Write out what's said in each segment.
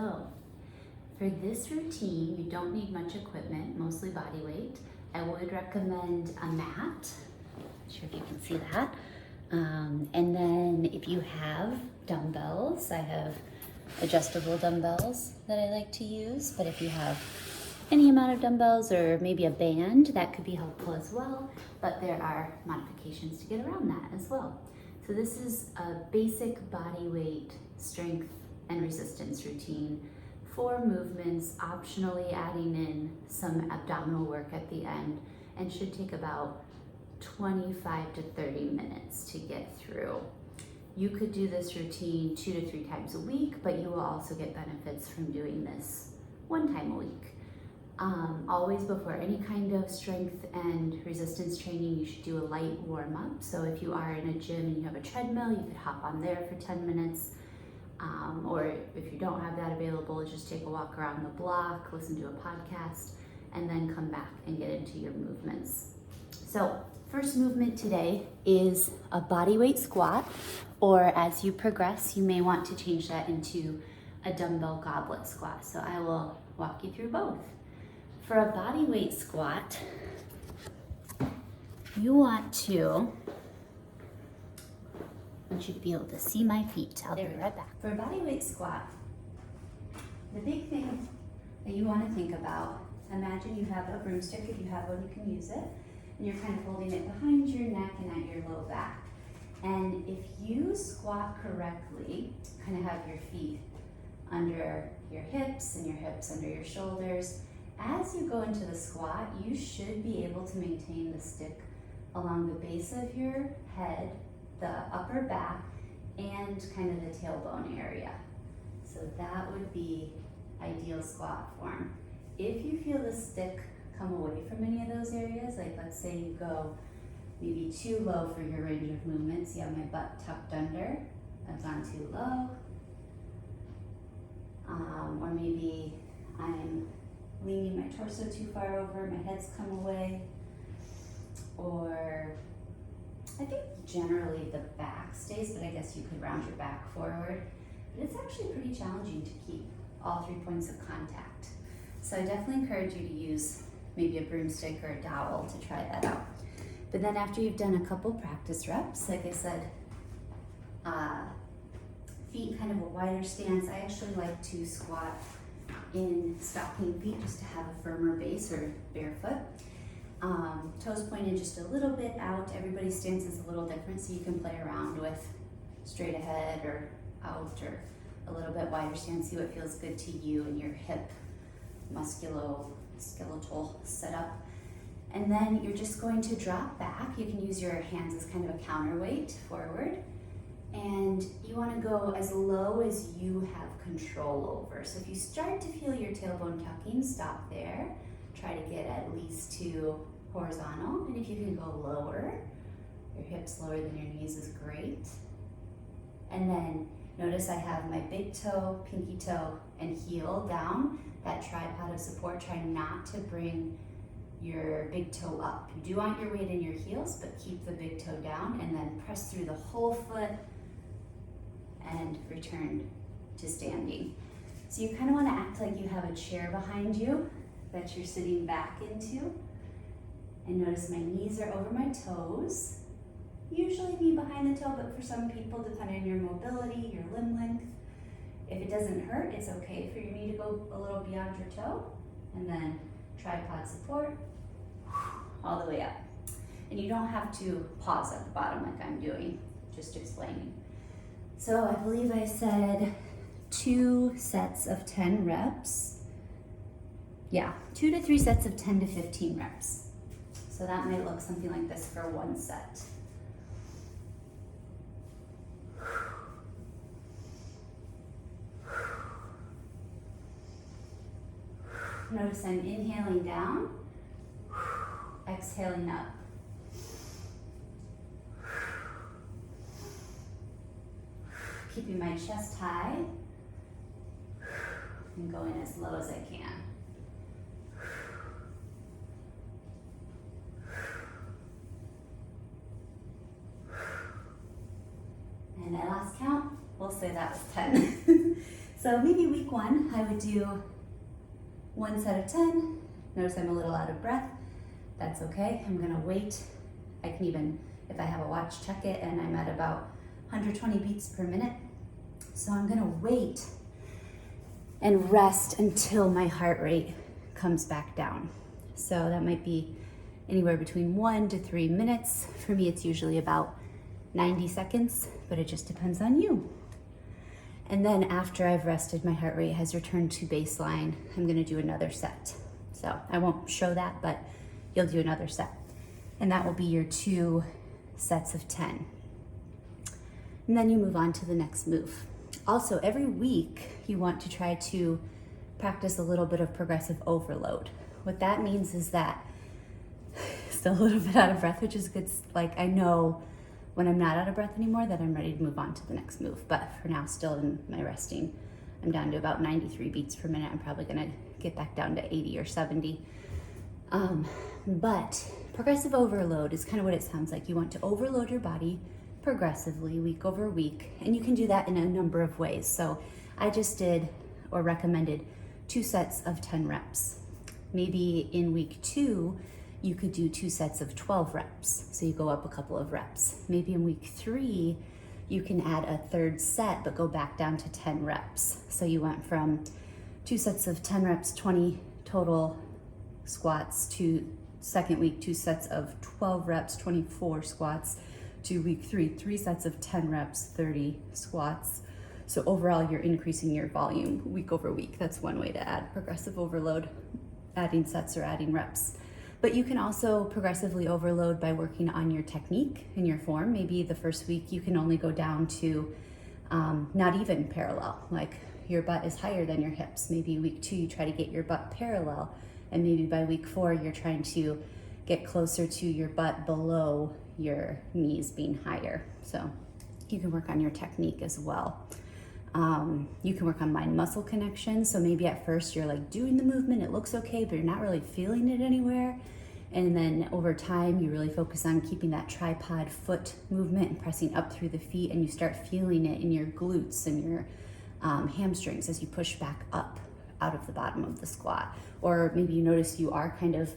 So for this routine, you don't need much equipment, mostly body weight. I would recommend a mat. Not sure if you can see that. And then if you have dumbbells, I have adjustable dumbbells that I like to use, but if you have any amount of dumbbells or maybe a band, that could be helpful as well, but there are modifications to get around that as well. So this is a basic body weight strength and resistance routine, 4 movements, optionally adding in some abdominal work at the end, and should take about 25 to 30 minutes to get through. You could do this routine 2 to 3 times a week, but you will also get benefits from doing this 1 time a week. Always before any kind of strength and resistance training, you should do a light warm up. So if you are in a gym and you have a treadmill, you could hop on there for 10 minutes. Or if you don't have that available, just take a walk around the block, listen to a podcast, and then come back and get into your movements. So first movement today is a body weight squat, or as you progress, you may want to change that into a dumbbell goblet squat. So I will walk you through both. For a body weight squat, you want to, I want you to be able to see my feet. I'll be right back. For a body weight squat, the big thing that you want to think about, imagine you have a broomstick. If you have one, you can use it. And you're kind of holding it behind your neck and at your low back. And if you squat correctly, kind of have your feet under your hips and your hips under your shoulders, as you go into the squat, you should be able to maintain the stick along the base of your head, the upper back, and kind of the tailbone area. So that would be ideal squat form. If you feel the stick come away from any of those areas, like let's say you go maybe too low for your range of movement, see how my butt tucked under, I've gone too low, or maybe I'm leaning my torso too far over, my head's come away, or I think generally the back stays, but I guess you could round your back forward. But it's actually pretty challenging to keep all 3 points of contact. So I definitely encourage you to use maybe a broomstick or a dowel to try that out. But then after you've done a couple practice reps, like I said, feet kind of a wider stance. I actually like to squat in stocking feet just to have a firmer base, or barefoot. Toes pointed just a little bit out. Everybody's stance is a little different, so you can play around with straight ahead or out, or a little bit wider stance. See what feels good to you and your hip skeletal setup. And then you're just going to drop back. You can use your hands as kind of a counterweight forward. And you want to go as low as you have control over. So if you start to feel your tailbone tucking, stop there. Try to get at least to horizontal. And if you can go lower, your hips lower than your knees is great. And then notice I have my big toe, pinky toe, and heel down. That tripod of support. Try not to bring your big toe up. You do want your weight in your heels, but keep the big toe down, and then press through the whole foot and return to standing. So you kind of want to act like you have a chair behind you that you're sitting back into. And notice my knees are over my toes. Usually knee behind the toe, but for some people, depending on your mobility, your limb length, if it doesn't hurt, it's okay for your knee to go a little beyond your toe. And then tripod support all the way up. And you don't have to pause at the bottom like I'm doing, just explaining. So I believe I said 2 sets of 10 reps. Yeah, 2 to 3 sets of 10 to 15 reps. So that might look something like this for 1 set. Notice I'm inhaling down, exhaling up. Keeping my chest high and going as low as I can. And at last count, we'll say that was 10. So maybe week 1, I would do 1 set of 10. Notice I'm a little out of breath. That's okay. I'm gonna wait. I can even, if I have a watch, check it, and I'm at about 120 beats per minute. So I'm gonna wait and rest until my heart rate comes back down. So that might be anywhere between 1 to 3 minutes. For me, it's usually about 90 seconds, but it just depends on you. And then after I've rested, my heart rate has returned to baseline, I'm gonna do another set. So I won't show that, but you'll do another set. And that will be your 2 sets of 10. And then you move on to the next move. Also, every week you want to try to practice a little bit of progressive overload. What that means is that, still a little bit out of breath, which is good. Like, I know when I'm not out of breath anymore that I'm ready to move on to the next move. But for now, still in my resting, I'm down to about 93 beats per minute. I'm probably gonna get back down to 80 or 70. But progressive overload is kind of what it sounds like. You want to overload your body progressively, week over week, and you can do that in a number of ways. So I just did or recommended 2 sets of 10 reps. Maybe in week 2, you could do 2 sets of 12 reps. So you go up a couple of reps. Maybe in week 3, you can add a 3rd set, but go back down to 10 reps. So you went from 2 sets of 10 reps, 20 total squats, to second week, 2 sets of 12 reps, 24 squats, to week 3, 3 sets of 10 reps, 30 squats. So overall, you're increasing your volume week over week. That's one way to add progressive overload, adding sets or adding reps. But you can also progressively overload by working on your technique and your form. Maybe the first week you can only go down to not even parallel, like your butt is higher than your hips. Maybe week 2 you try to get your butt parallel, and maybe by week 4 you're trying to get closer to your butt below your knees being higher. So you can work on your technique as well. You can work on mind-muscle connection. So maybe at first you're like doing the movement, it looks okay, but you're not really feeling it anywhere. And then over time, you really focus on keeping that tripod foot movement and pressing up through the feet, and you start feeling it in your glutes and your hamstrings as you push back up out of the bottom of the squat. Or maybe you notice you are kind of,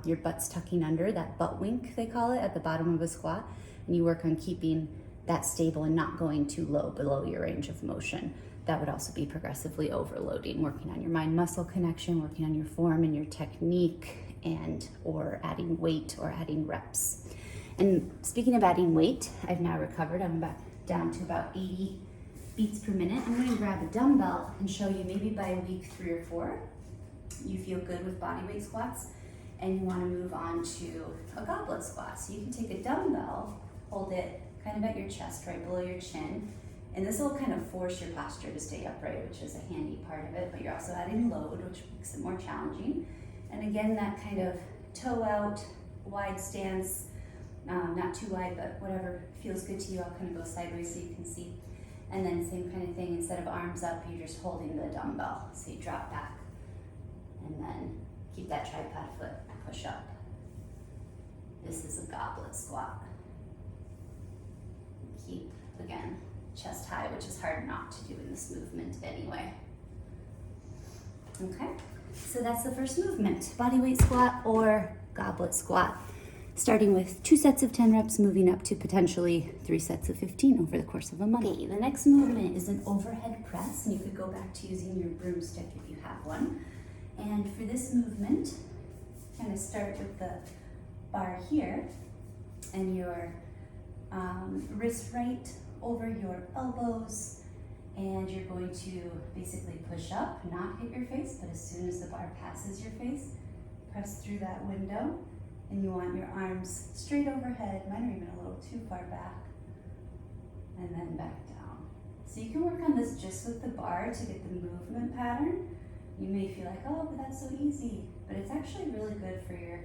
your butt's tucking under, that butt wink they call it, at the bottom of a squat, and you work on keeping that stable and not going too low below your range of motion. That would also be progressively overloading, working on your mind-muscle connection, working on your form and your technique, and or adding weight or adding reps. And speaking of adding weight, I've now recovered. I'm back down to about 80 beats per minute. I'm going to grab a dumbbell and show you maybe by week 3 or 4, you feel good with bodyweight squats and you want to move on to a goblet squat. So you can take a dumbbell, hold it kind of at your chest, right below your chin, and this will kind of force your posture to stay upright, which is a handy part of it, but you're also adding load, which makes it more challenging. And again, that kind of toe out, wide stance, not too wide, but whatever feels good to you. I'll kind of go sideways so you can see. And then same kind of thing, instead of arms up, you're just holding the dumbbell. So you drop back and then keep that tripod foot, push up. This is a goblet squat. Keep, again, chest high, which is hard not to do in this movement anyway. Okay, so that's the first movement, bodyweight squat or goblet squat. Starting with 2 sets of 10 reps, moving up to potentially 3 sets of 15 over the course of a month. Okay, the next movement is an overhead press, and you could go back to using your broomstick if you have one. And for this movement, kind of start with the bar here, and your wrist right over your elbows, and you're going to basically push up, not hit your face, but as soon as the bar passes your face, press through that window. And you want your arms straight overhead, mine are even a little too far back, and then back down. So you can work on this just with the bar to get the movement pattern. You may feel like, oh, but that's so easy, but it's actually really good for your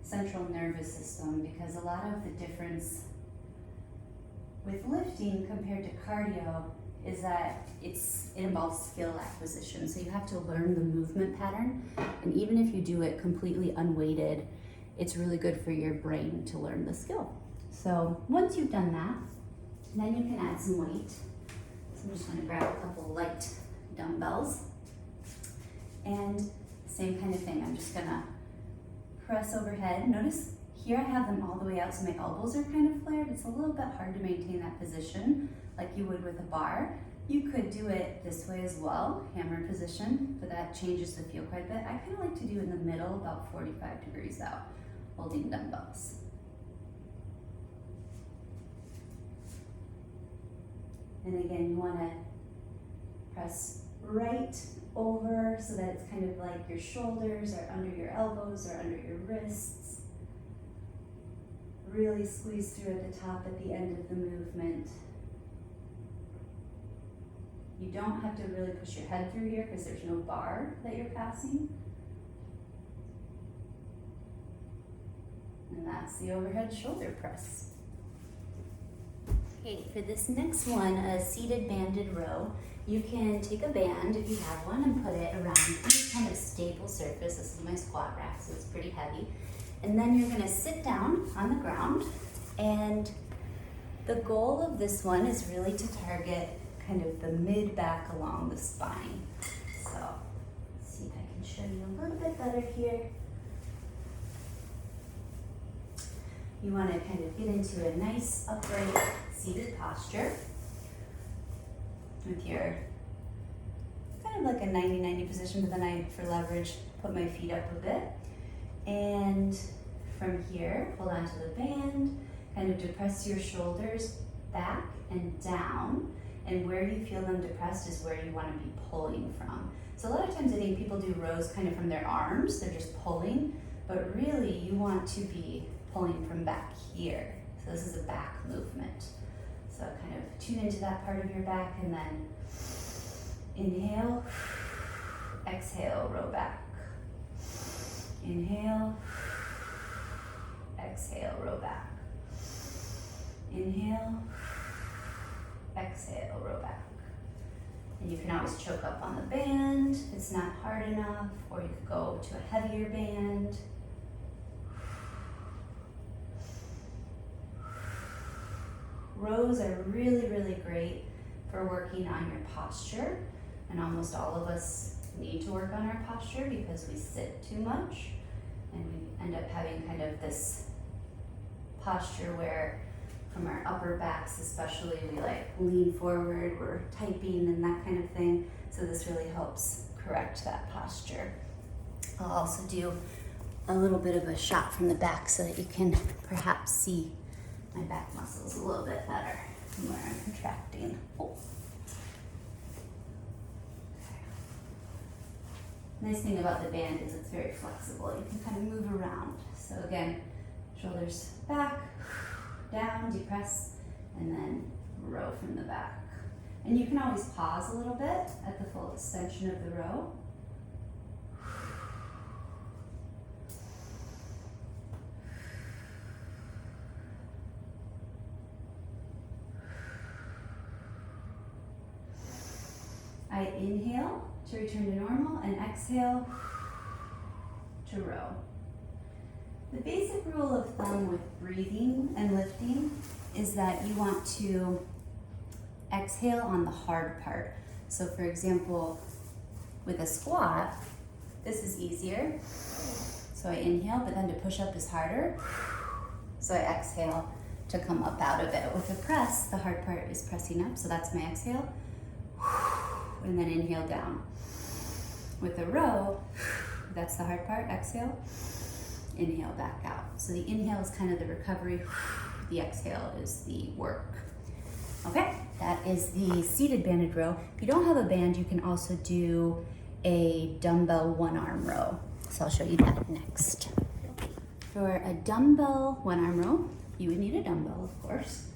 central nervous system, because a lot of the difference with lifting compared to cardio is that it involves skill acquisition. So you have to learn the movement pattern, and even if you do it completely unweighted, it's really good for your brain to learn the skill. So once you've done that, then you can add some weight. So I'm just gonna grab a couple light dumbbells. And same kind of thing, I'm just gonna press overhead. Notice here I have them all the way out so my elbows are kind of flared. It's a little bit hard to maintain that position like you would with a bar. You could do it this way as well, hammer position, but that changes the feel quite a bit. I kind of like to do in the middle, about 45 degrees out, holding dumbbells. And again, you want to press right over so that it's kind of like your shoulders are under your elbows or under your wrists. Really squeeze through at the top at the end of the movement. You don't have to really push your head through here because there's no bar that you're passing. And that's the overhead shoulder press. Okay, for this next one, a seated banded row, you can take a band if you have one and put it around any kind of stable surface. This is my squat rack, so it's pretty heavy. And then you're gonna sit down on the ground, and the goal of this one is really to target kind of the mid-back along the spine. So, let's see if I can show you a little bit better here. You want to kind of get into a nice upright seated posture with your kind of like a 90-90 position, but then I, for leverage, put my feet up a bit. And from here, hold on to the band, kind of depress your shoulders back and down. And where you feel them depressed is where you want to be pulling from. So a lot of times I think people do rows kind of from their arms, they're just pulling, but really you want to be pulling from back here. So this is a back movement. So kind of tune into that part of your back and then inhale, exhale, row back. Inhale, exhale, row back. Inhale, exhale, row back. And you can always choke up on the band if it's not hard enough, or you could go to a heavier band. Rows are really, really great for working on your posture, and almost all of us need to work on our posture because we sit too much, and we end up having kind of this posture where from our upper backs especially, we like lean forward, we're typing and that kind of thing. So this really helps correct that posture. I'll also do a little bit of a shot from the back so that you can perhaps see my back muscles a little bit better from where I'm contracting. Oh. Nice thing about the band is it's very flexible. You can kind of move around. So again, shoulders back, down, depress, and then row from the back. And you can always pause a little bit at the full extension of the row. I inhale to return to normal and exhale to row. The basic rule of thumb with breathing and lifting is that you want to exhale on the hard part. So for example, with a squat, this is easier. So I inhale, but then to push up is harder. So I exhale to come up out of it. With a press, the hard part is pressing up, so that's my exhale. And then inhale down. With a row, that's the hard part, exhale. Inhale back out. So the inhale is kind of the recovery, the exhale is the work. Okay, that is the seated banded row. If you don't have a band, you can also do a dumbbell one arm row. So I'll show you that next. For a dumbbell one arm row, you would need a dumbbell, of course,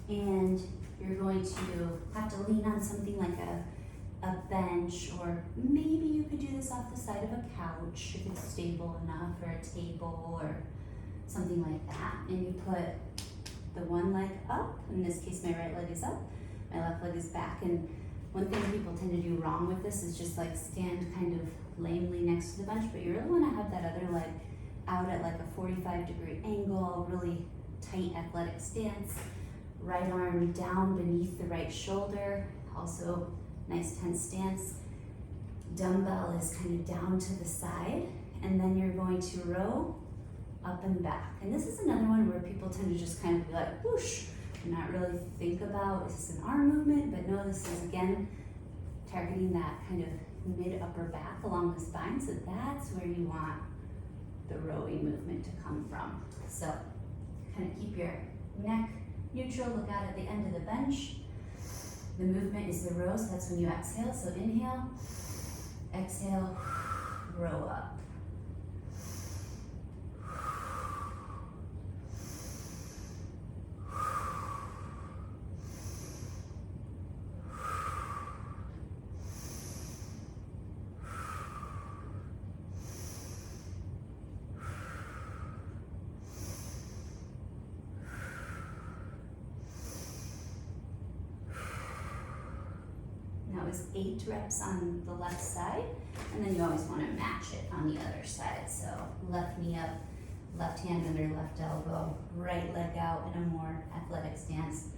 and you're going to have to lean on something like a bench, or maybe you could do this off the side of a couch if it's stable enough, or a table or something like that. And you put the one leg up, in this case my right leg is up, my left leg is back. And one thing people tend to do wrong with this is just like stand kind of lamely next to the bench, but you really want to have that other leg out at like a 45-degree angle, really tight athletic stance, right arm down beneath the right shoulder, also nice tense stance. dumbbell is kind of down to the side, and then you're going to row up and back. And this is another one where people tend to just kind of be like, whoosh, and not really think about, is this an arm movement? But no, this is again, targeting that kind of mid-upper back along the spine. So that's where you want the rowing movement to come from. So kind of keep your neck neutral, look out at the end of the bench. The movement is the row, so that's when you exhale. So inhale, exhale, row up. That was 8 reps on the left side, and then you always want to match it on the other side. So left knee up, left hand under left elbow, right leg out in a more athletic stance,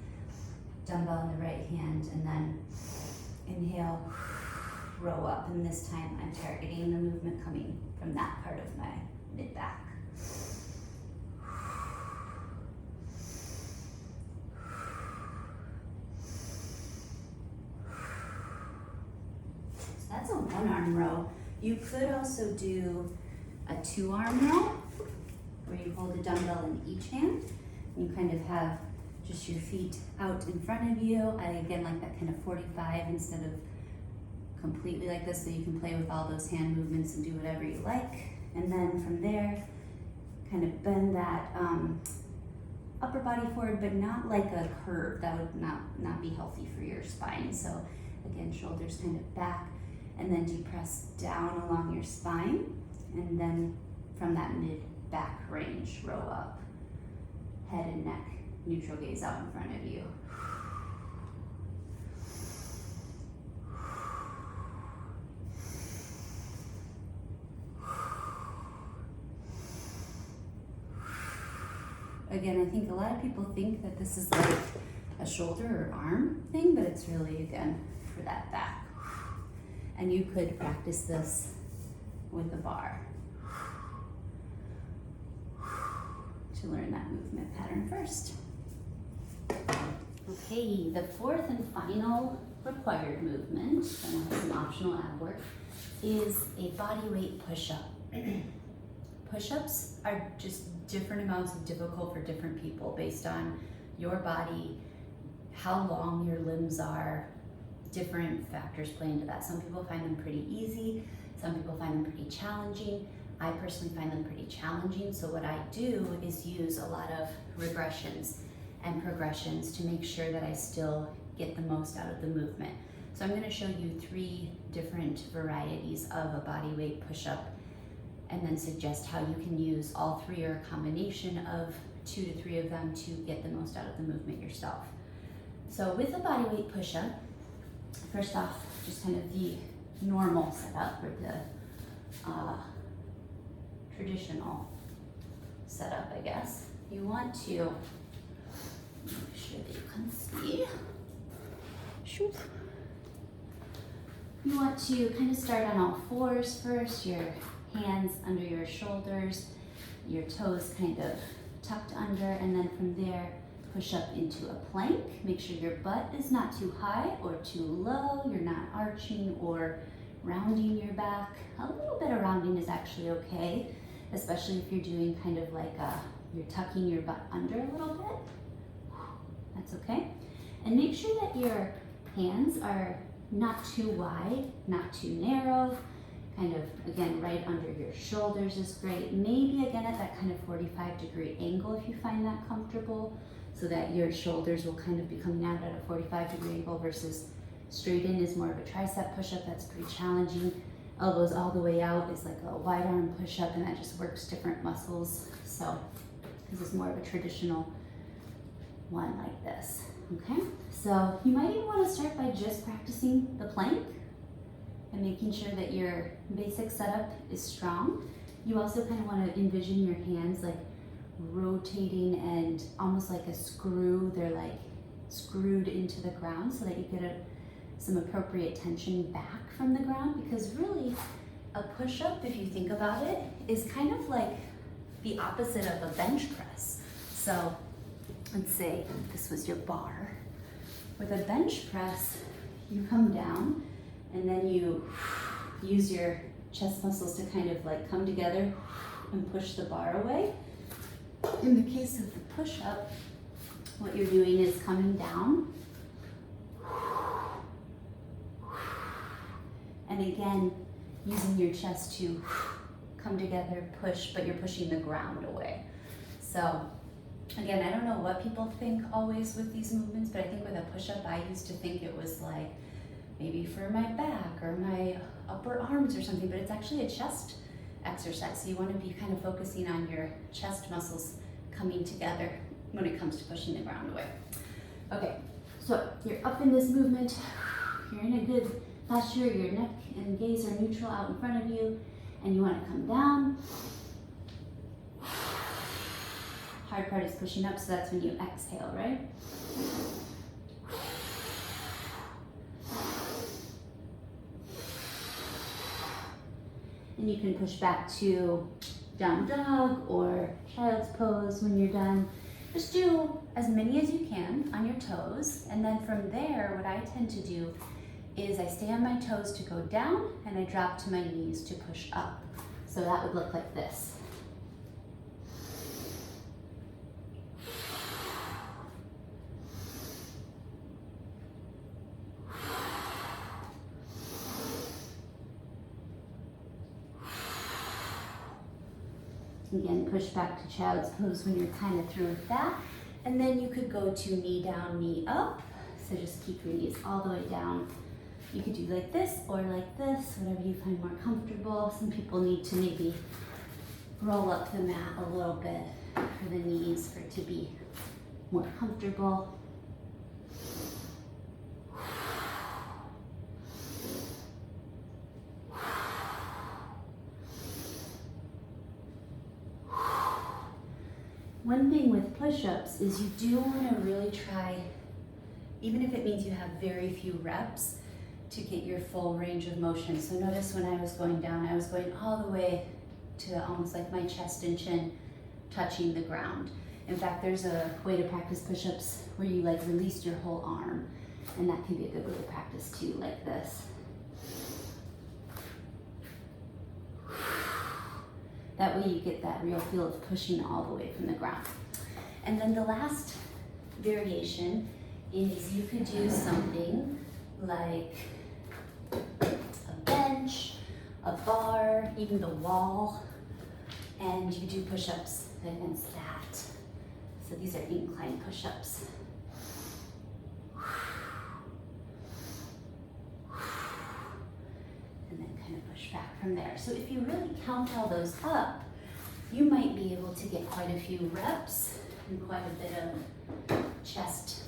dumbbell in the right hand, and then inhale, row up. And this time I'm targeting the movement coming from that part of my mid-back. That's a 1-arm row. You could also do a 2-arm row where you hold a dumbbell in each hand. You kind of have just your feet out in front of you. I again like that kind of 45 instead of completely like this, so you can play with all those hand movements and do whatever you like. And then from there, kind of bend that upper body forward, but not like a curve. That would not be healthy for your spine. So again, shoulders kind of back, and then depress down along your spine, and then from that mid-back range, row up. Head and neck, neutral gaze out in front of you. Again, I think a lot of people think that this is like a shoulder or arm thing, but it's really, again, for that back. And you could practice this with a bar to learn that movement pattern first. Okay, the fourth and final required movement, and some optional ab work, is a body weight push-up. Push-ups are just different amounts of difficult for different people based on your body, how long your limbs are. Different factors play into that. Some people find them pretty easy, some people find them pretty challenging. I personally find them pretty challenging, so what I do is use a lot of regressions and progressions to make sure that I still get the most out of the movement. So I'm going to show you 3 different varieties of a body weight push-up, and then suggest how you can use all 3 or a combination of 2 to 3 of them to get the most out of the movement yourself. So with a body weight push-up, first off, just kind of the normal setup, or the traditional setup, I guess. You want to make sure that you can see. Shoop. You want to kind of start on all 4s first, your hands under your shoulders, your toes kind of tucked under, and then from there, push up into a plank. Make sure your butt is not too high or too low. You're not arching or rounding your back. A little bit of rounding is actually okay, especially if you're doing kind of like you're tucking your butt under a little bit. That's okay. And make sure that your hands are not too wide, not too narrow. Kind of, again, right under your shoulders is great. Maybe again at that kind of 45-degree angle if you find that comfortable, so that your shoulders will kind of be coming out at a 45-degree angle versus straight in is more of a tricep push-up. That's pretty challenging. Elbows all the way out is like a wide arm push-up, and that just works different muscles. So this is more of a traditional one like this. Okay, so you might even want to start by just practicing the plank and making sure that your basic setup is strong. You also kind of want to envision your hands like rotating and almost like a screw. They're like screwed into the ground so that you get a some appropriate tension back from the ground, because really a push-up, if you think about it, is kind of like the opposite of a bench press. So let's say this was your bar. With a bench press, you come down and then you use your chest muscles to kind of like come together and push the bar away. In the case of the push-up, what you're doing is coming down and again using your chest to come together, push, but you're pushing the ground away. So again, I don't know what people think always with these movements, but I think with a push-up, I used to think it was like maybe for my back or my upper arms or something, but it's actually a chest exercise. So you want to be kind of focusing on your chest muscles coming together when it comes to pushing the ground away. Okay, so you're up in this movement, you're in a good posture, your neck and gaze are neutral out in front of you, and you want to come down. Hard part is pushing up, so that's when you exhale, right? And you can push back to down dog or child's pose when you're done. Just do as many as you can on your toes, and then from there, what I tend to do is I stay on my toes to go down, and I drop to my knees to push up. So that would look like this. Again, push back to child's pose when you're kind of through with that. And then you could go to knee down, knee up. So just keep your knees all the way down. You could do like this or like this, whatever you find more comfortable. Some people need to maybe roll up the mat a little bit for the knees for it to be more comfortable. One thing with push-ups is you do want to really try, even if it means you have very few reps, to get your full range of motion. So notice when I was going down, I was going all the way to almost like my chest and chin touching the ground. In fact, there's a way to practice push-ups where you like release your whole arm, and that can be a good way to practice too, like this. That way you get that real feel of pushing all the way from the ground. And then the last variation is you could do something like a bench, a bar, even the wall, and you do push-ups against that. So these are incline push-ups. And then kind of push back from there. So if you really count all those up, you might be able to get quite a few reps and quite a bit of chest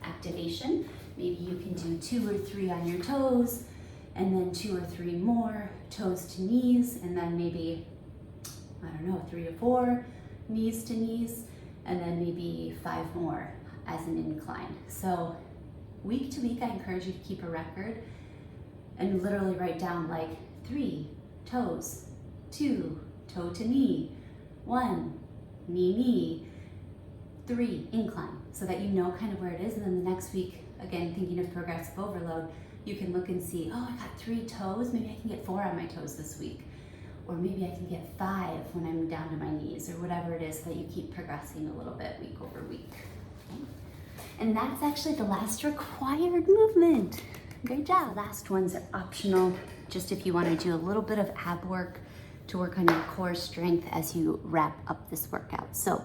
activation. Maybe you can do 2 or 3 on your toes, and then 2 or 3 more toes to knees, and then maybe, I don't know, 3 to 4 knees to knees, and then maybe 5 more as an incline. So week to week, I encourage you to keep a record and literally write down like 3 toes, 2 toe to knee, 1 knee, knee, 3 incline, so that you know kind of where it is. And then the next week, again, thinking of progressive overload, you can look and see, oh, I got 3 toes, maybe I can get 4 on my toes this week. Or maybe I can get 5 when I'm down to my knees, or whatever it is that you keep progressing a little bit week over week. Okay? And that's actually the last required movement. Great job. The last ones are optional, just if you want to do a little bit of ab work to work on your core strength as you wrap up this workout. So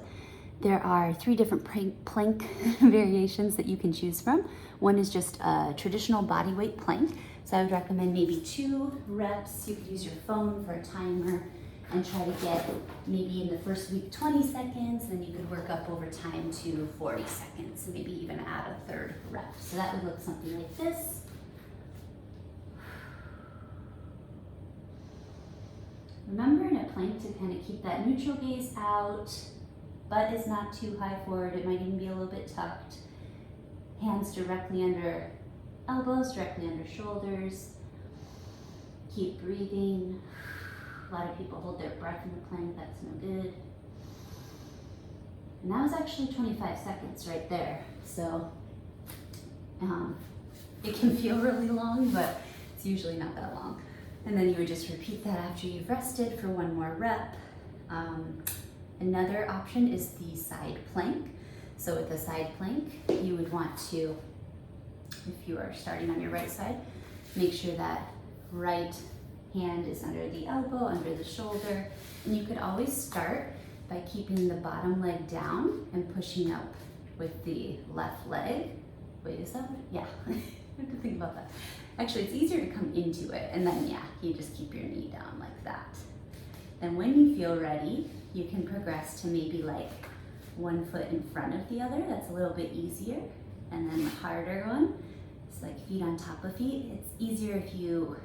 there are 3 different plank variations that you can choose from. One is just a traditional body weight plank. So I would recommend maybe 2 reps. You could use your phone for a timer and try to get maybe in the first week 20 seconds, then you could work up over time to 40 seconds, and maybe even add a 3rd rep. So that would look something like this. Remember in a plank to kind of keep that neutral gaze out. Butt is not too high forward. It might even be a little bit tucked. Hands directly under elbows directly under shoulders. Keep breathing. A lot of people hold their breath in the plank, that's no good. And that was actually 25 seconds right there. So it can feel really long, but it's usually not that long. And then you would just repeat that after you've rested for one more rep. Another option is the side plank. So with the side plank, you would want to, if you are starting on your right side, make sure that right hand is under the elbow, under the shoulder. And you could always start by keeping the bottom leg down and pushing up with the left leg. Wait, is that what? Yeah, I have to think about that. Actually, it's easier to come into it, and then yeah, you just keep your knee down like that. And when you feel ready, you can progress to maybe like one foot in front of the other. That's a little bit easier. And then the harder one, it's like feet on top of feet. It's easier if you,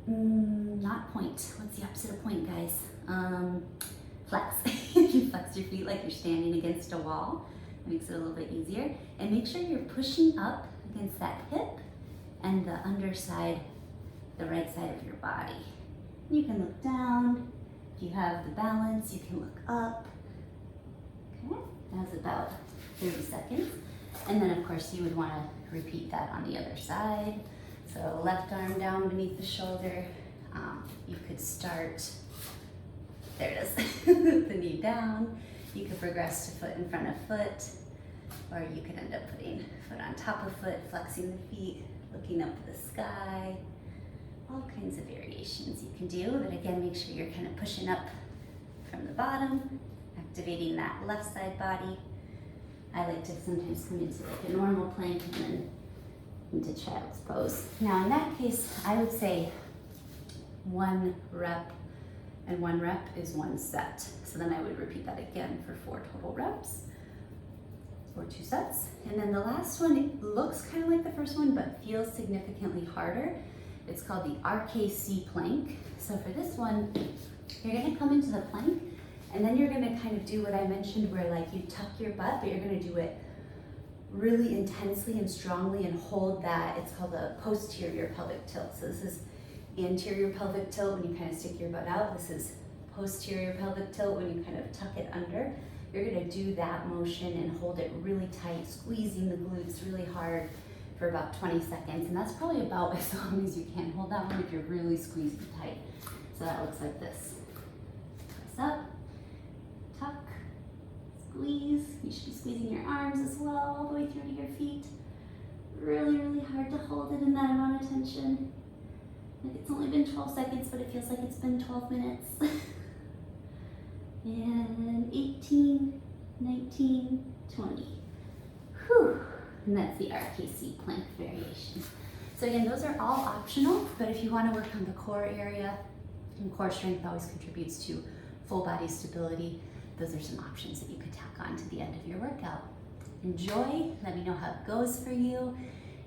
not point. What's the opposite of point, guys? Flex. You flex your feet like you're standing against a wall. It makes it a little bit easier. And make sure you're pushing up against that hip and the underside, the right side of your body. You can look down. If you have the balance, you can look up. Okay, that was about 30 seconds. And then of course you would want to repeat that on the other side. So left arm down beneath the shoulder. You could start, there it is, the knee down. You could progress to foot in front of foot, or you could end up putting foot on top of foot, flexing the feet, looking up to the sky. All kinds of variations you can do, but again, make sure you're kind of pushing up from the bottom, activating that left side body. I like to sometimes come into like a normal plank and then into child's pose. Now in that case, I would say 1 rep, and 1 rep is 1 set. So then I would repeat that again for 4 total reps, or 2 sets. And then the last one, it looks kind of like the first one, but feels significantly harder. It's called the RKC plank. So for this one, you're gonna come into the plank, and then you're gonna kind of do what I mentioned, where like you tuck your butt, but you're gonna do it really intensely and strongly and hold that. It's called a posterior pelvic tilt. So this is anterior pelvic tilt when you kind of stick your butt out. This is posterior pelvic tilt when you kind of tuck it under. You're gonna do that motion and hold it really tight, squeezing the glutes really hard for about 20 seconds. And that's probably about as long as you can hold that one if you're really squeezing tight. So that looks like this. Press up, tuck, squeeze. You should be squeezing your arms as well, all the way through to your feet. Really, really hard to hold it in that amount of tension. Like it's only been 12 seconds, but it feels like it's been 12 minutes. And 18, 19, 20. Whew. And that's the RKC plank variation. So again, those are all optional, but if you want to work on the core area, and core strength always contributes to full body stability, those are some options that you could tack on to the end of your workout. Enjoy, let me know how it goes for you.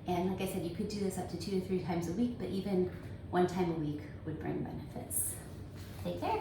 And like I said, you could do this up to 2 to 3 times a week, but even 1 time a week would bring benefits. Take care.